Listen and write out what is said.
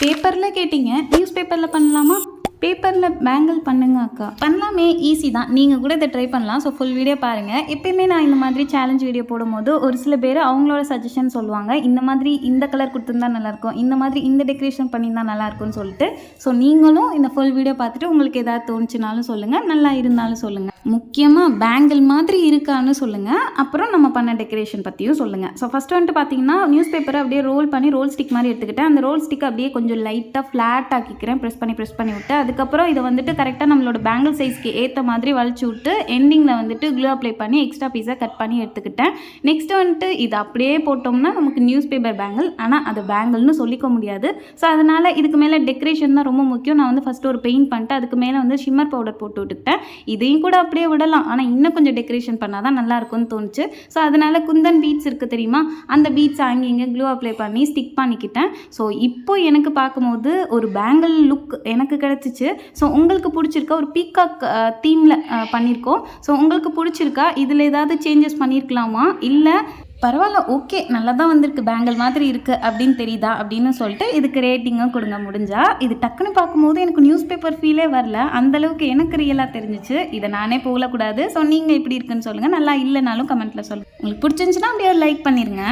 பேப்பரில் கேட்டிங்க, நியூஸ் பேப்பரில் பண்ணலாமா? பேப்பரில் பேங்கிள் பண்ணுங்க அக்கா. பண்ணலாமே, ஈஸி தான். நீங்கள் கூட இதை ட்ரை பண்ணலாம். ஸோ ஃபுல் வீடியோ பாருங்கள். எப்பயுமே நான் இந்த மாதிரி சேலஞ்ச் வீடியோ போடும்போது ஒரு சில பேர் அவங்களோட சஜஷன் சொல்லுவாங்க. இந்த மாதிரி இந்த கலர் கொடுத்துருந்தா நல்லாயிருக்கும், இந்த மாதிரி இந்த டெக்கரேஷன் பண்ணியிருந்தா நல்லாயிருக்கும்னு சொல்லிட்டு. ஸோ நீங்களும் இந்த ஃபுல் வீடியோ பார்த்துட்டு உங்களுக்கு எதாவது தோணுச்சுனாலும் சொல்லுங்கள், நல்லா இருந்தாலும் சொல்லுங்கள். முக்கியமாக பேங்கிள் மாதிரி இருக்கான்னு சொல்லுங்கள். அப்புறம் நம்ம பண்ண டெக்கரேஷன் பற்றியும் சொல்லுங்கள். ஸோ ஃபஸ்ட்டு வந்துட்டு பார்த்தீங்கன்னா நியூஸ் பேப்பரை அப்படியே ரோல் பண்ணி ரோல் ஸ்டிக் மாதிரி எடுத்துக்கிட்டேன். அந்த ரோல் ஸ்டிக் அப்படியே கொஞ்சம் லைட்டாக ஃப்ளாட் ஆக்கிக்கிறேன். ப்ரெஸ் பண்ணி விட்டு அதுக்கப்புறம் இதை வந்துட்டு கரெக்டாக நம்மளோட பேங்கிள் சைஸ்க்கு ஏற்ற மாதிரி வலிச்சு விட்டு எண்டிங்கில் வந்துட்டு க்ளூ அப்ளை பண்ணி எக்ஸ்ட்ரா பீஸை கட் பண்ணி எடுத்துக்கிட்டேன். நெக்ஸ்ட்டு வந்துட்டு இது அப்படியே போட்டோம்னா நமக்கு நியூஸ் பேப்பர் பேங்கிள், ஆனால் அது பேங்கிள்னு சொல்லிக்க முடியாது. ஸோ அதனால் இதுக்கு மேலே டெக்கரேஷன் தான் ரொம்ப முக்கியம். நான் வந்து ஃபஸ்ட்டு ஒரு பெயிண்ட் பண்ணிட்டு அதுக்கு மேலே வந்து ஷிம்மர் பவுடர் போட்டு விட்டுக்கிட்டேன். இதையும் கூட அப்படியே விடலாம், ஆனால் இன்னும் கொஞ்சம் டெக்கரேஷன் பண்ணால் தான் நல்லாயிருக்கும்னு தோணுச்சு. ஸோ அதனால் குந்தன் பீட்ஸ் இருக்குது தெரியுமா, அந்த பீட்ஸ் அங்கேங்க க்ளூ அப்ளை பண்ணி ஸ்டிக் பண்ணிக்கிட்டேன். ஸோ இப்போ எனக்கு பார்க்கும்போது ஒரு பேங்கிள் லுக் எனக்கு கிடச்சிச்சு. ஸோ உங்களுக்கு பிடிச்சிருக்கா? ஒரு பீகாக் தீமில் பண்ணியிருக்கோம். ஸோ உங்களுக்கு பிடிச்சிருக்கா? இதில் ஏதாவது சேஞ்சஸ் பண்ணியிருக்கலாமா? இல்லை பரவாயில்ல, ஓகே, நல்லா தான் வந்திருக்கு, பேங்கிள் மாதிரி இருக்குது அப்படின்னு தெரியுதா அப்படின்னு சொல்லிட்டு இதுக்கு ரேட்டிங்கும் கொடுங்க முடிஞ்சா. இது டக்குன்னு பார்க்கும்போது எனக்கு நியூஸ் பேப்பர் ஃபீலே வரல, அந்தளவுக்கு எனக்கு ரியலாக தெரிஞ்சிச்சு. இதை நானே போகக்கூடாது. ஸோ நீங்கள் எப்படி இருக்குன்னு சொல்லுங்கள், நல்லா இல்லைனாலும் கமெண்ட்டில் சொல்லுங்கள். உங்களுக்கு பிடிச்சிருந்துச்சுன்னா அப்படியே லைக் பண்ணிடுங்க.